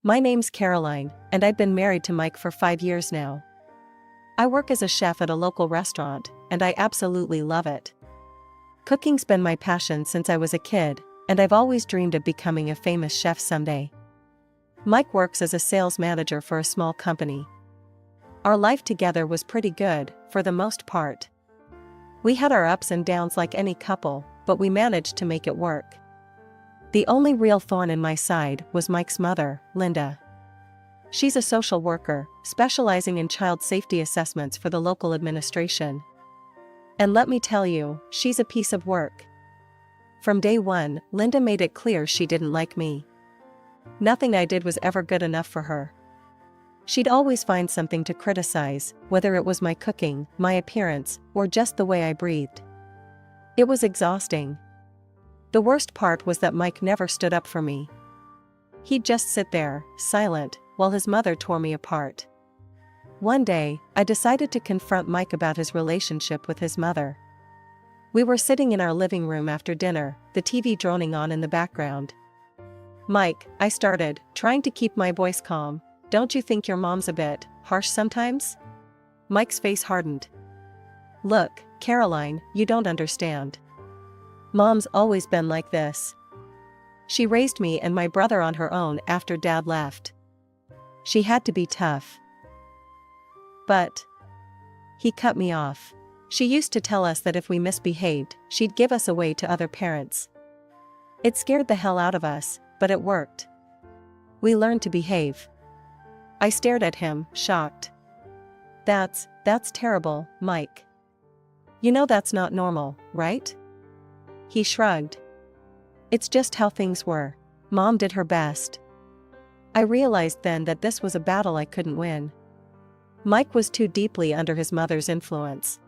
My name's Caroline, and I've been married to Mike for 5 years now. I work as a chef at a local restaurant, and I absolutely love it. Cooking's been my passion since I was a kid, and I've always dreamed of becoming a famous chef someday. Mike works as a sales manager for a small company. Our life together was pretty good, for the most part. We had our ups and downs like any couple, but we managed to make it work. The only real thorn in my side was Mike's mother, Linda. She's a social worker, specializing in child safety assessments for the local administration. And let me tell you, she's a piece of work. From day one, Linda made it clear she didn't like me. Nothing I did was ever good enough for her. She'd always find something to criticize, whether it was my cooking, my appearance, or just the way I breathed. It was exhausting. The worst part was that Mike never stood up for me. He'd just sit there, silent, while his mother tore me apart. One day, I decided to confront Mike about his relationship with his mother. We were sitting in our living room after dinner, the TV droning on in the background. "Mike," I started, trying to keep my voice calm, "don't you think your mom's a bit harsh sometimes?" Mike's face hardened. "Look, Caroline, you don't understand. Mom's always been like this. She raised me and my brother on her own after Dad left. She had to be tough. But..." He cut me off. "She used to tell us that if we misbehaved, she'd give us away to other parents. It scared the hell out of us, but it worked. We learned to behave." I stared at him, shocked. That's terrible, Mike. You know that's not normal, right?" He shrugged. "It's just how things were. Mom did her best." I realized then that this was a battle I couldn't win. Mike was too deeply under his mother's influence.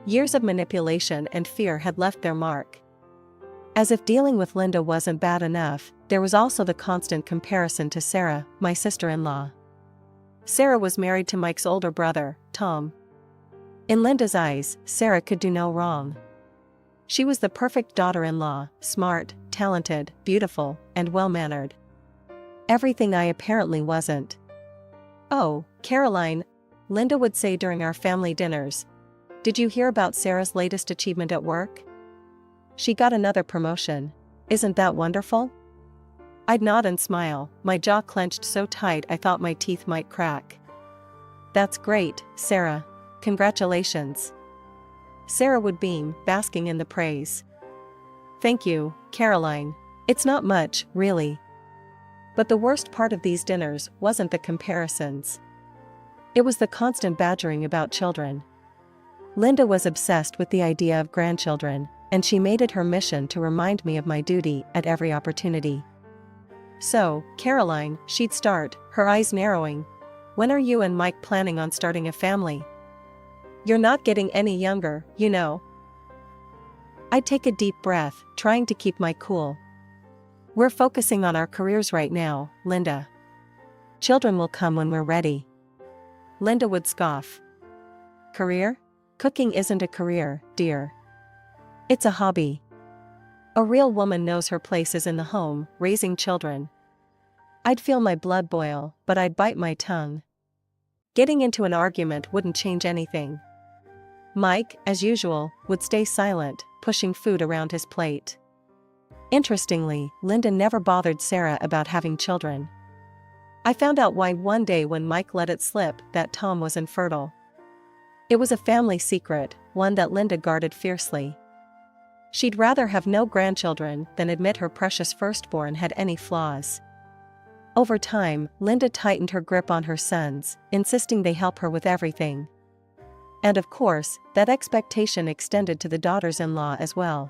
Years of manipulation and fear had left their mark. As if dealing with Linda wasn't bad enough, there was also the constant comparison to Sarah, my sister-in-law. Sarah was married to Mike's older brother, Tom. In Linda's eyes, Sarah could do no wrong. She was the perfect daughter-in-law, smart, talented, beautiful, and well-mannered. Everything I apparently wasn't. "Oh, Caroline," Linda would say during our family dinners, "did you hear about Sarah's latest achievement at work? She got another promotion. Isn't that wonderful?" I'd nod and smile, my jaw clenched so tight I thought my teeth might crack. "That's great, Sarah. Congratulations." Sarah would beam, basking in the praise. "Thank you, Caroline. It's not much, really." But the worst part of these dinners wasn't the comparisons. It was the constant badgering about children. Linda was obsessed with the idea of grandchildren, and she made it her mission to remind me of my duty at every opportunity. "So, Caroline," she'd start, her eyes narrowing, "when are you and Mike planning on starting a family? You're not getting any younger, you know." I'd take a deep breath, trying to keep my cool. "We're focusing on our careers right now, Linda. Children will come when we're ready." Linda would scoff. "Career? Cooking isn't a career, dear. It's a hobby. A real woman knows her place is in the home, raising children." I'd feel my blood boil, but I'd bite my tongue. Getting into an argument wouldn't change anything. Mike, as usual, would stay silent, pushing food around his plate. Interestingly, Linda never bothered Sarah about having children. I found out why one day when Mike let it slip that Tom was infertile. It was a family secret, one that Linda guarded fiercely. She'd rather have no grandchildren than admit her precious firstborn had any flaws. Over time, Linda tightened her grip on her sons, insisting they help her with everything. And of course, that expectation extended to the daughters-in-law as well.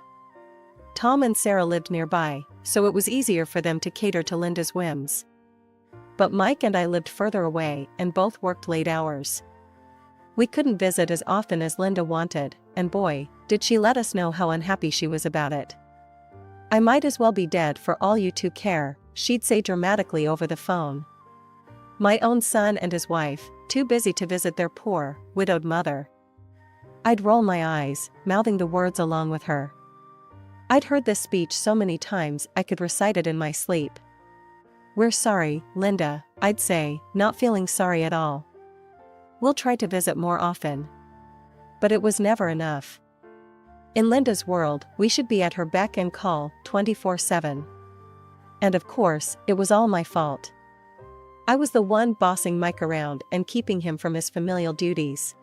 Tom and Sarah lived nearby, so it was easier for them to cater to Linda's whims. But Mike and I lived further away and both worked late hours. We couldn't visit as often as Linda wanted, and boy, did she let us know how unhappy she was about it. "I might as well be dead for all you two care," she'd say dramatically over the phone. My own son and his wife, too busy to visit their poor, widowed mother. I'd roll my eyes, mouthing the words along with her. I'd heard this speech so many times I could recite it in my sleep. "We're sorry, Linda," I'd say, not feeling sorry at all. "We'll try to visit more often." But it was never enough. In Linda's world, we should be at her beck and call 24/7. And of course, it was all my fault. I was the one bossing Mike around and keeping him from his familial duties.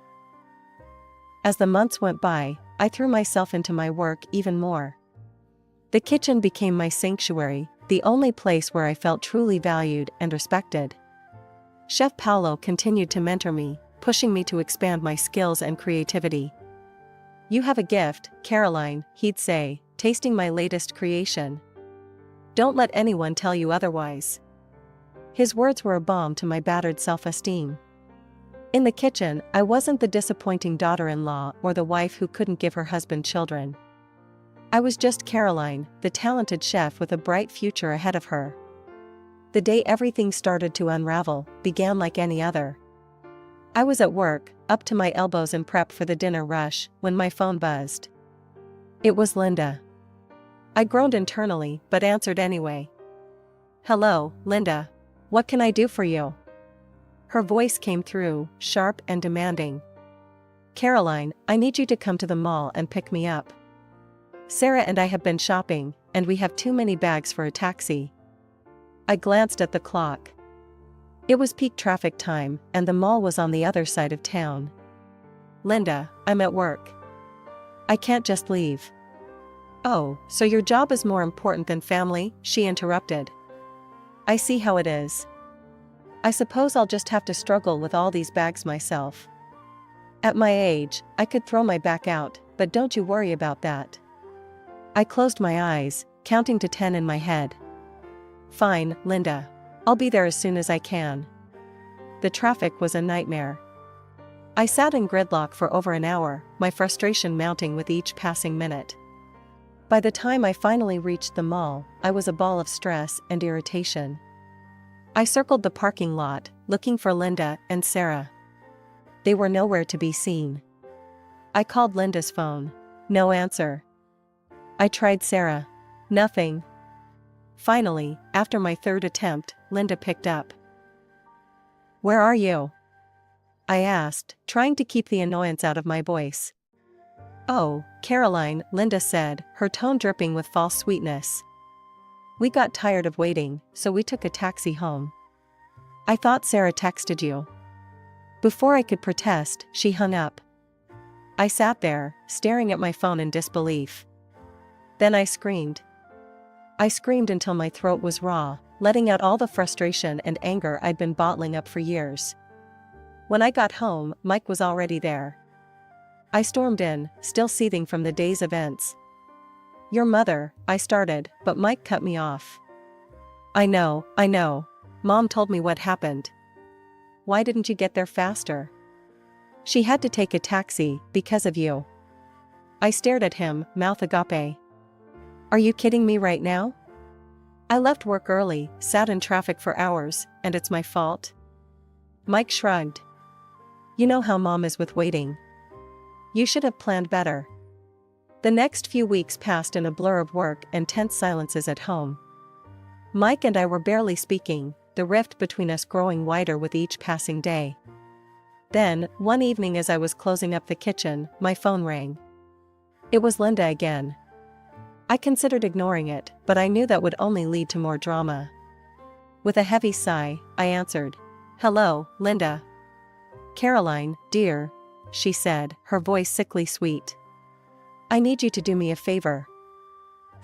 As the months went by, I threw myself into my work even more. The kitchen became my sanctuary, the only place where I felt truly valued and respected. Chef Paolo continued to mentor me, pushing me to expand my skills and creativity. "You have a gift, Caroline," he'd say, tasting my latest creation. "Don't let anyone tell you otherwise." His words were a balm to my battered self-esteem. In the kitchen, I wasn't the disappointing daughter-in-law or the wife who couldn't give her husband children. I was just Caroline, the talented chef with a bright future ahead of her. The day everything started to unravel began like any other. I was at work, up to my elbows in prep for the dinner rush, when my phone buzzed. It was Linda. I groaned internally, but answered anyway. "Hello, Linda. What can I do for you?" Her voice came through, sharp and demanding. "Caroline, I need you to come to the mall and pick me up. Sarah and I have been shopping, and we have too many bags for a taxi." I glanced at the clock. It was peak traffic time, and the mall was on the other side of town. "Linda, I'm at work. I can't just leave." "Oh, so your job is more important than family?" she interrupted. "I see how it is. I suppose I'll just have to struggle with all these bags myself. At my age, I could throw my back out, but don't you worry about that." I closed my eyes, counting to 10 in my head. "Fine, Linda. I'll be there as soon as I can." The traffic was a nightmare. I sat in gridlock for over an hour, my frustration mounting with each passing minute. By the time I finally reached the mall, I was a ball of stress and irritation. I circled the parking lot, looking for Linda and Sarah. They were nowhere to be seen. I called Linda's phone. No answer. I tried Sarah. Nothing. Finally, after my third attempt, Linda picked up. "Where are you?" I asked, trying to keep the annoyance out of my voice. "Oh, Caroline," Linda said, her tone dripping with false sweetness. "We got tired of waiting, so we took a taxi home. I thought Sarah texted you." Before I could protest, she hung up. I sat there, staring at my phone in disbelief. Then I screamed. I screamed until my throat was raw, letting out all the frustration and anger I'd been bottling up for years. When I got home, Mike was already there. I stormed in, still seething from the day's events. "Your mother," I started, but Mike cut me off. I know. Mom told me what happened." "Why didn't you get there faster?" "She had to take a taxi, because of you." I stared at him, mouth agape. "Are you kidding me right now? I left work early, sat in traffic for hours, and it's my fault?" Mike shrugged. "You know how Mom is with waiting. You should have planned better." The next few weeks passed in a blur of work and tense silences at home. Mike and I were barely speaking, the rift between us growing wider with each passing day. Then, one evening as I was closing up the kitchen, my phone rang. It was Linda again. I considered ignoring it, but I knew that would only lead to more drama. With a heavy sigh, I answered. "Hello, Linda." "Caroline, dear," she said, her voice sickly sweet. "I need you to do me a favor.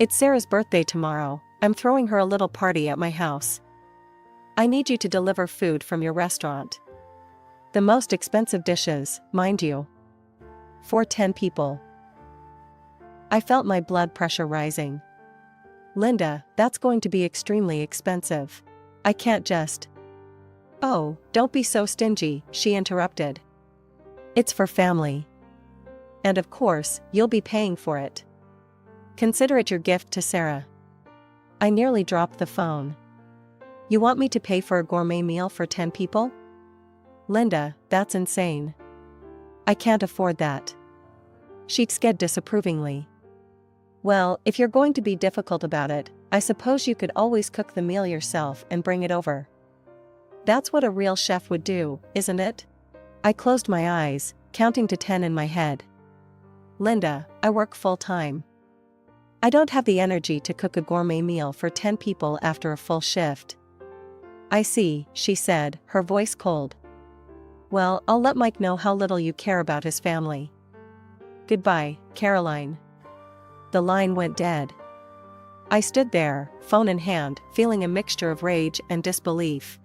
It's Sarah's birthday tomorrow. I'm throwing her a little party at my house. I need you to deliver food from your restaurant. The most expensive dishes, mind you. For 10 people. I felt my blood pressure rising. "Linda, that's going to be extremely expensive. I can't just..." "Oh, don't be so stingy," she interrupted. "It's for family. And of course, you'll be paying for it. Consider it your gift to Sarah." I nearly dropped the phone. "You want me to pay for a gourmet meal for 10 people? Linda, that's insane. I can't afford that." She sked disapprovingly. Well, if you're going to be difficult about it, I suppose you could always cook the meal yourself and bring it over. That's what a real chef would do, isn't it? I closed my eyes, counting to 10 in my head. Linda, I work full-time. I don't have the energy to cook a gourmet meal for 10 people after a full shift. I see, she said, her voice cold. Well, I'll let Mike know how little you care about his family. Goodbye, Caroline. The line went dead. I stood there, phone in hand, feeling a mixture of rage and disbelief.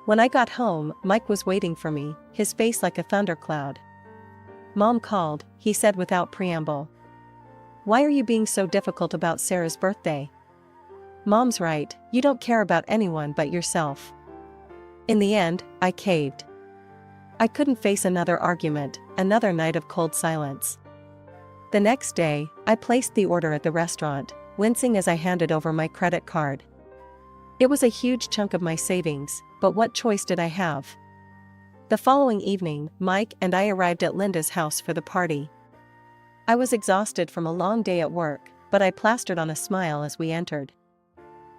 When I got home, Mike was waiting for me, his face like a thundercloud. Mom called, he said without preamble. Why are you being so difficult about Sarah's birthday? Mom's right, you don't care about anyone but yourself. In the end, I caved. I couldn't face another argument, another night of cold silence. The next day, I placed the order at the restaurant, wincing as I handed over my credit card. It was a huge chunk of my savings, but what choice did I have? The following evening, Mike and I arrived at Linda's house for the party. I was exhausted from a long day at work, but I plastered on a smile as we entered.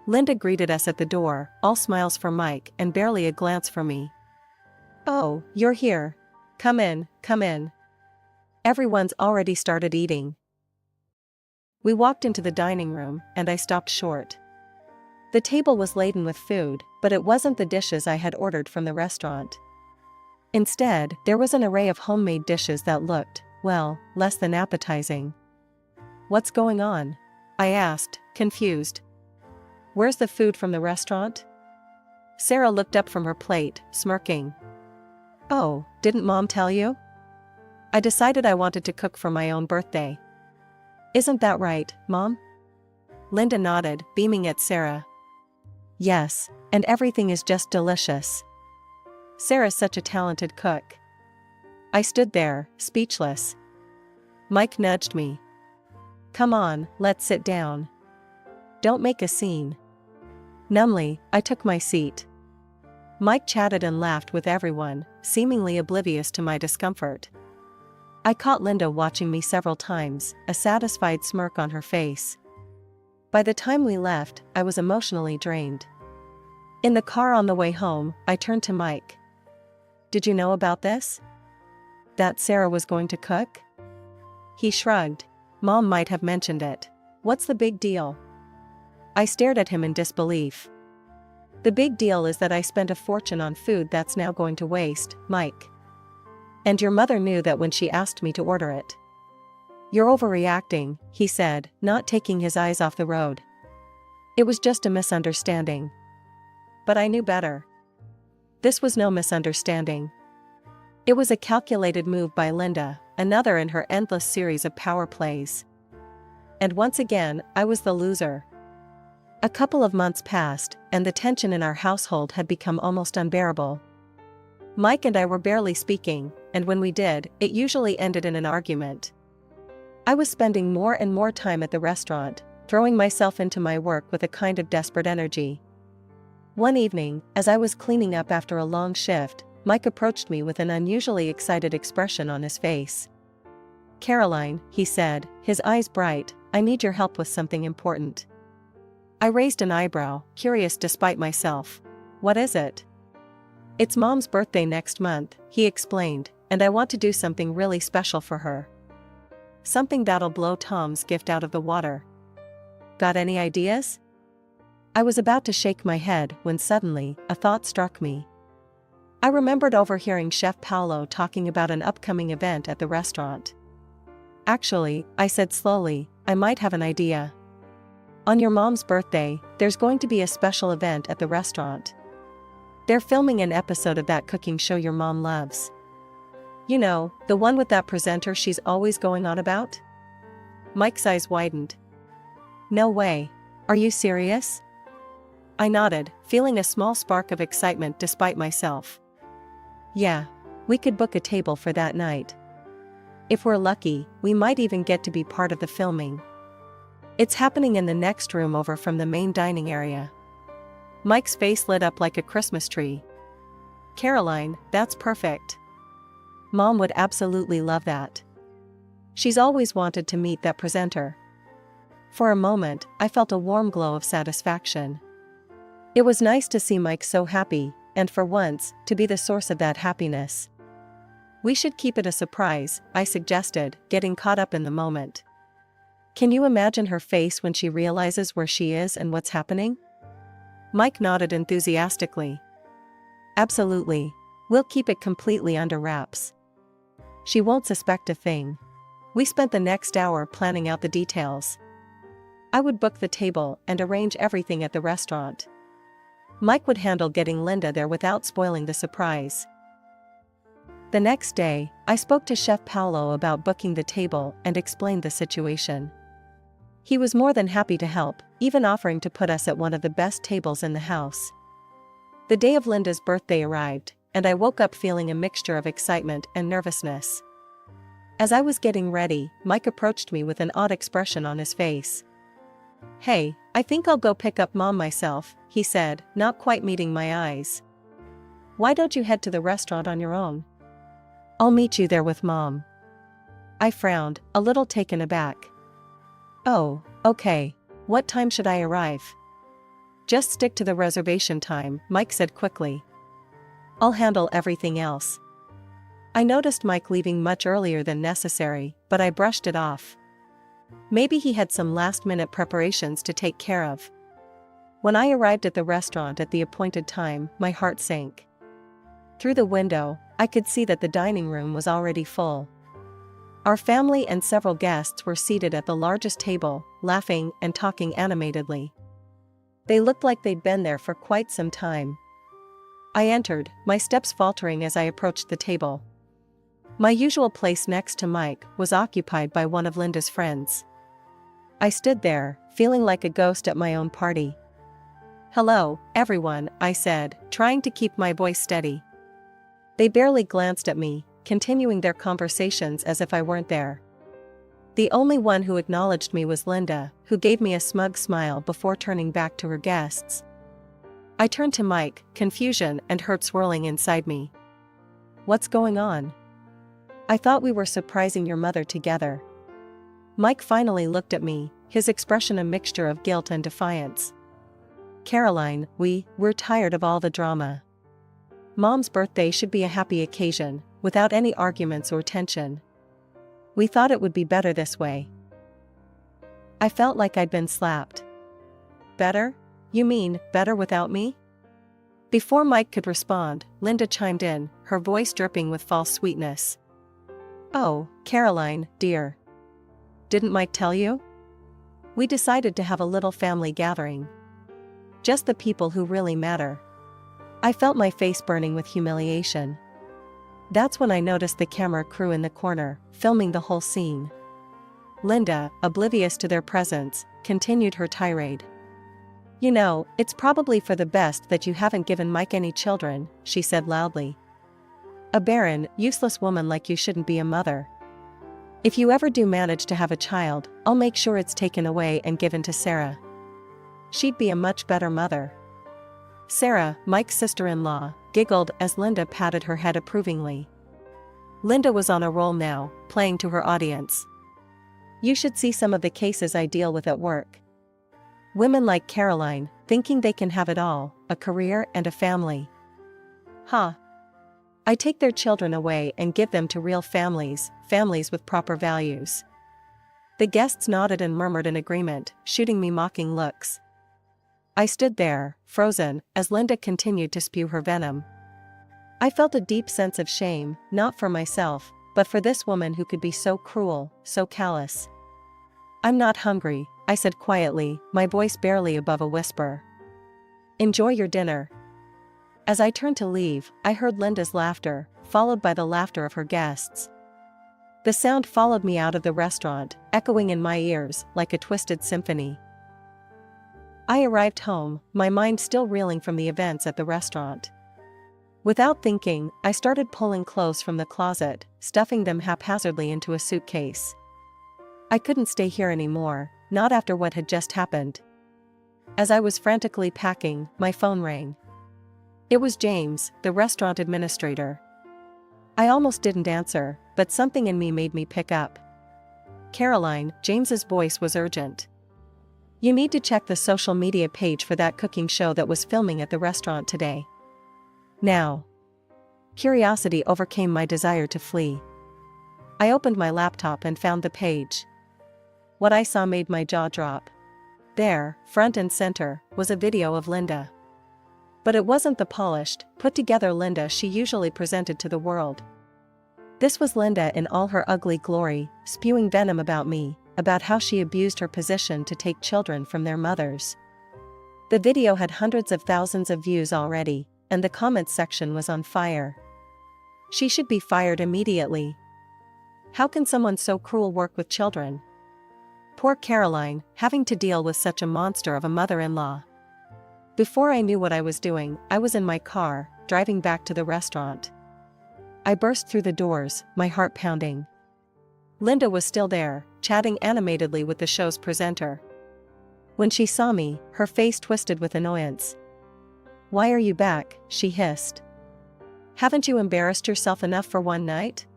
Linda greeted us at the door, all smiles for Mike and barely a glance for me. Oh, you're here. Come in, come in. Everyone's already started eating. We walked into the dining room, and I stopped short. The table was laden with food, but it wasn't the dishes I had ordered from the restaurant. Instead, there was an array of homemade dishes that looked, well, less than appetizing. What's going on? I asked, confused. Where's the food from the restaurant? Sarah looked up from her plate, smirking. Oh, didn't Mom tell you? I decided I wanted to cook for my own birthday. Isn't that right, Mom? Linda nodded, beaming at Sarah. Yes, and everything is just delicious. Sarah's such a talented cook. I stood there, speechless. Mike nudged me. Come on, let's sit down. Don't make a scene. Numbly, I took my seat. Mike chatted and laughed with everyone, seemingly oblivious to my discomfort. I caught Linda watching me several times, a satisfied smirk on her face. By the time we left, I was emotionally drained. In the car on the way home, I turned to Mike. Did you know about this? That Sarah was going to cook? He shrugged. Mom might have mentioned it. What's the big deal? I stared at him in disbelief. The big deal is that I spent a fortune on food that's now going to waste, Mike. And your mother knew that when she asked me to order it. You're overreacting, he said, not taking his eyes off the road. It was just a misunderstanding. But I knew better. This was no misunderstanding. It was a calculated move by Linda, another in her endless series of power plays. And once again, I was the loser. A couple of months passed, and the tension in our household had become almost unbearable. Mike and I were barely speaking, and when we did, it usually ended in an argument. I was spending more and more time at the restaurant, throwing myself into my work with a kind of desperate energy. One evening, as I was cleaning up after a long shift, Mike approached me with an unusually excited expression on his face. Caroline, he said, his eyes bright, I need your help with something important. I raised an eyebrow, curious despite myself. What is it? It's Mom's birthday next month, he explained, and I want to do something really special for her. Something that'll blow Tom's gift out of the water. Got any ideas? I was about to shake my head when suddenly, a thought struck me. I remembered overhearing Chef Paolo talking about an upcoming event at the restaurant. Actually, I said slowly, I might have an idea. On your mom's birthday, there's going to be a special event at the restaurant. They're filming an episode of that cooking show your mom loves. You know, the one with that presenter she's always going on about? Mike's eyes widened. No way. Are you serious? I nodded, feeling a small spark of excitement despite myself. Yeah, we could book a table for that night. If we're lucky, we might even get to be part of the filming. It's happening in the next room over from the main dining area. Mike's face lit up like a Christmas tree. Caroline, that's perfect. Mom would absolutely love that. She's always wanted to meet that presenter. For a moment, I felt a warm glow of satisfaction. It was nice to see Mike so happy, and for once, to be the source of that happiness. We should keep it a surprise, I suggested, getting caught up in the moment. Can you imagine her face when she realizes where she is and what's happening? Mike nodded enthusiastically. Absolutely. We'll keep it completely under wraps. She won't suspect a thing. We spent the next hour planning out the details. I would book the table and arrange everything at the restaurant. Mike would handle getting Linda there without spoiling the surprise. The next day, I spoke to Chef Paolo about booking the table and explained the situation. He was more than happy to help, even offering to put us at one of the best tables in the house. The day of Linda's birthday arrived, and I woke up feeling a mixture of excitement and nervousness. As I was getting ready, Mike approached me with an odd expression on his face. "Hey, I think I'll go pick up Mom myself," he said, not quite meeting my eyes. "Why don't you head to the restaurant on your own?" "I'll meet you there with Mom." I frowned, a little taken aback. "Oh, okay. What time should I arrive?" "Just stick to the reservation time," Mike said quickly. "I'll handle everything else." I noticed Mike leaving much earlier than necessary, but I brushed it off. Maybe he had some last-minute preparations to take care of. When I arrived at the restaurant at the appointed time, my heart sank. Through the window, I could see that the dining room was already full. Our family and several guests were seated at the largest table, laughing and talking animatedly. They looked like they'd been there for quite some time. I entered, my steps faltering as I approached the table. My usual place next to Mike was occupied by one of Linda's friends. I stood there, feeling like a ghost at my own party. "Hello, everyone," I said, trying to keep my voice steady. They barely glanced at me, continuing their conversations as if I weren't there. The only one who acknowledged me was Linda, who gave me a smug smile before turning back to her guests. I turned to Mike, confusion and hurt swirling inside me. "What's going on?" "I thought we were surprising your mother together." Mike finally looked at me, his expression a mixture of guilt and defiance. "Caroline, we're tired of all the drama. Mom's birthday should be a happy occasion, without any arguments or tension. We thought it would be better this way." I felt like I'd been slapped. "Better? You mean, better without me?" Before Mike could respond, Linda chimed in, her voice dripping with false sweetness. "Oh, Caroline, dear. Didn't Mike tell you? We decided to have a little family gathering. Just the people who really matter." I felt my face burning with humiliation. That's when I noticed the camera crew in the corner, filming the whole scene. Linda, oblivious to their presence, continued her tirade. "You know, it's probably for the best that you haven't given Mike any children," she said loudly. "A barren, useless woman like you shouldn't be a mother. If you ever do manage to have a child, I'll make sure it's taken away and given to Sarah. She'd be a much better mother." Sarah, Mike's sister-in-law, giggled as Linda patted her head approvingly. Linda was on a roll now, playing to her audience. "You should see some of the cases I deal with at work. Women like Caroline, thinking they can have it all, a career and a family. Huh. I take their children away and give them to real families, families with proper values." The guests nodded and murmured in agreement, shooting me mocking looks. I stood there, frozen, as Linda continued to spew her venom. I felt a deep sense of shame, not for myself, but for this woman who could be so cruel, so callous. "I'm not hungry," I said quietly, my voice barely above a whisper. "Enjoy your dinner." As I turned to leave, I heard Linda's laughter, followed by the laughter of her guests. The sound followed me out of the restaurant, echoing in my ears like a twisted symphony. I arrived home, my mind still reeling from the events at the restaurant. Without thinking, I started pulling clothes from the closet, stuffing them haphazardly into a suitcase. I couldn't stay here anymore, not after what had just happened. As I was frantically packing, my phone rang. It was James, the restaurant administrator. I almost didn't answer, but something in me made me pick up. "Caroline," James's voice was urgent. You need to check the social media page for that cooking show that was filming at the restaurant today. Now. Curiosity overcame my desire to flee. I opened my laptop and found the page. What I saw made my jaw drop. There, front and center, was a video of Linda. But it wasn't the polished, put-together Linda she usually presented to the world. This was Linda in all her ugly glory, spewing venom about me, about how she abused her position to take children from their mothers. The video had hundreds of thousands of views already, and the comments section was on fire. She should be fired immediately. How can someone so cruel work with children? Poor Caroline, having to deal with such a monster of a mother-in-law. Before I knew what I was doing, I was in my car, driving back to the restaurant. I burst through the doors, my heart pounding. Linda was still there, chatting animatedly with the show's presenter. When she saw me, her face twisted with annoyance. "Why are you back?" she hissed. "Haven't you embarrassed yourself enough for one night?"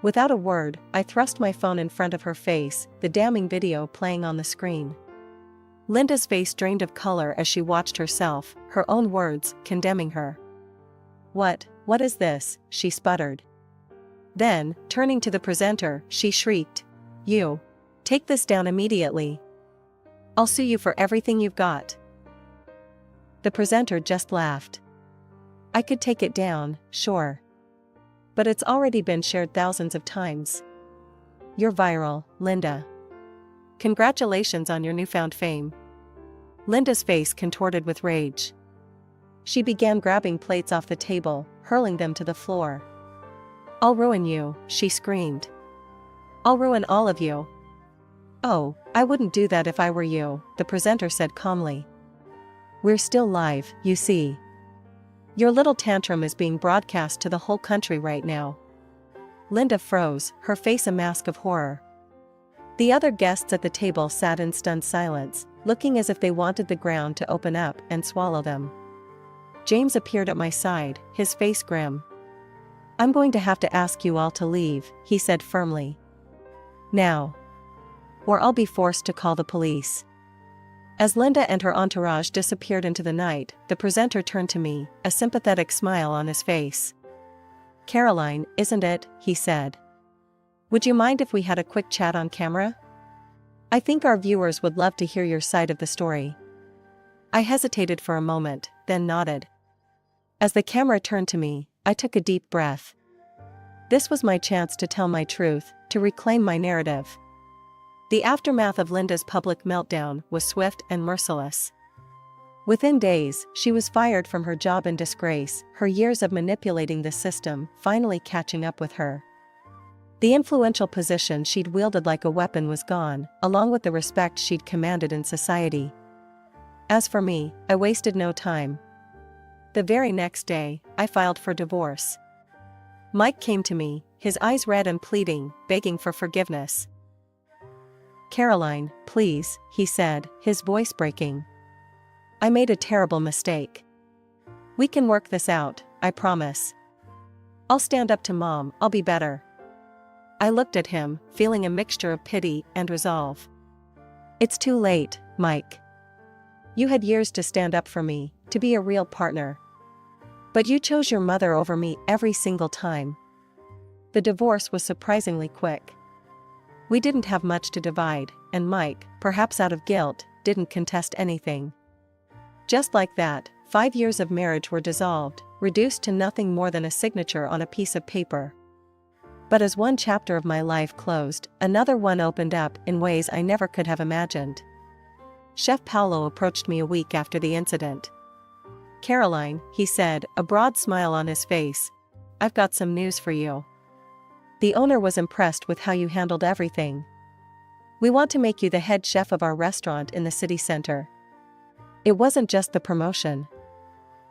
Without a word, I thrust my phone in front of her face, the damning video playing on the screen. Linda's face drained of color as she watched herself, her own words, condemning her. What is this?" she sputtered. Then, turning to the presenter, she shrieked. "You! Take this down immediately. I'll sue you for everything you've got." The presenter just laughed. "I could take it down, sure. But it's already been shared thousands of times. You're viral, Linda. Congratulations on your newfound fame." Linda's face contorted with rage. She began grabbing plates off the table, hurling them to the floor. "I'll ruin you," she screamed. "I'll ruin all of you." "Oh, I wouldn't do that if I were you," the presenter said calmly. "We're still live, you see. Your little tantrum is being broadcast to the whole country right now." Linda froze, her face a mask of horror. The other guests at the table sat in stunned silence, looking as if they wanted the ground to open up and swallow them. James appeared at my side, his face grim. "I'm going to have to ask you all to leave," he said firmly. "Now. Or I'll be forced to call the police." As Linda and her entourage disappeared into the night, the presenter turned to me, a sympathetic smile on his face. "Caroline, isn't it?" he said. "Would you mind if we had a quick chat on camera? I think our viewers would love to hear your side of the story." I hesitated for a moment, then nodded. As the camera turned to me, I took a deep breath. This was my chance to tell my truth, to reclaim my narrative. The aftermath of Linda's public meltdown was swift and merciless. Within days, she was fired from her job in disgrace, her years of manipulating the system finally catching up with her. The influential position she'd wielded like a weapon was gone, along with the respect she'd commanded in society. As for me, I wasted no time. The very next day, I filed for divorce. Mike came to me, his eyes red and pleading, begging for forgiveness. "Caroline, please," he said, his voice breaking. "I made a terrible mistake. We can work this out, I promise. I'll stand up to Mom, I'll be better." I looked at him, feeling a mixture of pity and resolve. "It's too late, Mike. You had years to stand up for me, to be a real partner. But you chose your mother over me every single time." The divorce was surprisingly quick. We didn't have much to divide, and Mike, perhaps out of guilt, didn't contest anything. Just like that, 5 years of marriage were dissolved, reduced to nothing more than a signature on a piece of paper. But as one chapter of my life closed, another one opened up in ways I never could have imagined. Chef Paolo approached me a week after the incident. "Caroline," he said, a broad smile on his face, "I've got some news for you. The owner was impressed with how you handled everything. We want to make you the head chef of our restaurant in the city center." It wasn't just the promotion.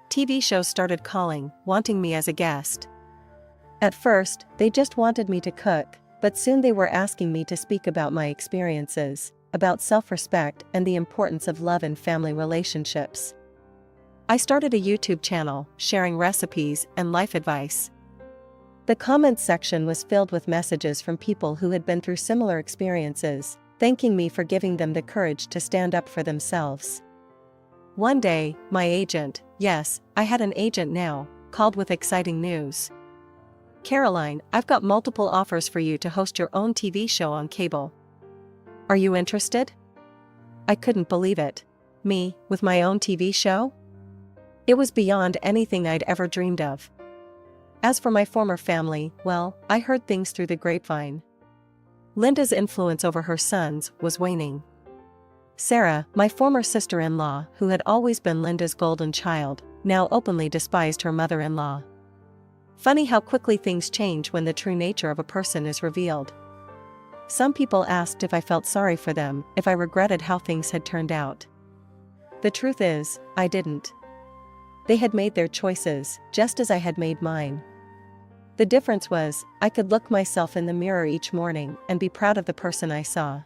TV shows started calling, wanting me as a guest. At first, they just wanted me to cook, but soon they were asking me to speak about my experiences, about self-respect and the importance of love in family relationships. I started a YouTube channel, sharing recipes and life advice. The comments section was filled with messages from people who had been through similar experiences, thanking me for giving them the courage to stand up for themselves. One day, my agent, yes, I had an agent now, called with exciting news. "Caroline, I've got multiple offers for you to host your own TV show on cable. Are you interested?" I couldn't believe it. Me, with my own TV show? It was beyond anything I'd ever dreamed of. As for my former family, well, I heard things through the grapevine. Linda's influence over her sons was waning. Sarah, my former sister-in-law, who had always been Linda's golden child, now openly despised her mother-in-law. Funny how quickly things change when the true nature of a person is revealed. Some people asked if I felt sorry for them, if I regretted how things had turned out. The truth is, I didn't. They had made their choices, just as I had made mine. The difference was, I could look myself in the mirror each morning and be proud of the person I saw.